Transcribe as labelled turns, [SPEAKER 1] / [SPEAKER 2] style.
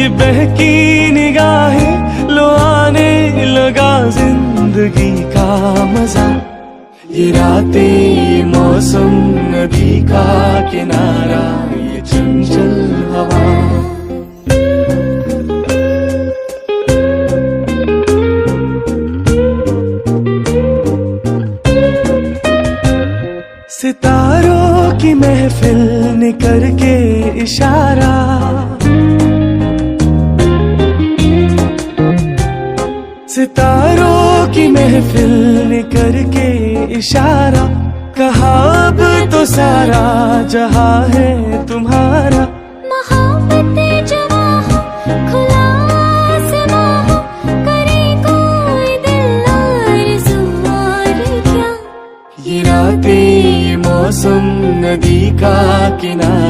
[SPEAKER 1] बहकी निगाहें लो आने लगा जिंदगी का मजा। ये रातें ये मौसम नदी का किनारा ये चंचल हवा। सितारों की महफिल ने करके इशारा, सितारों की महफिल ने करके इशारा। कहा अब तो सारा जहां है तुम्हारा।
[SPEAKER 2] मोहब्बतें जवां हो खुला आसमां हो, करे कोई दिल आरज़ू और क्या।
[SPEAKER 1] ये रातें ये मौसम नदी का किनारा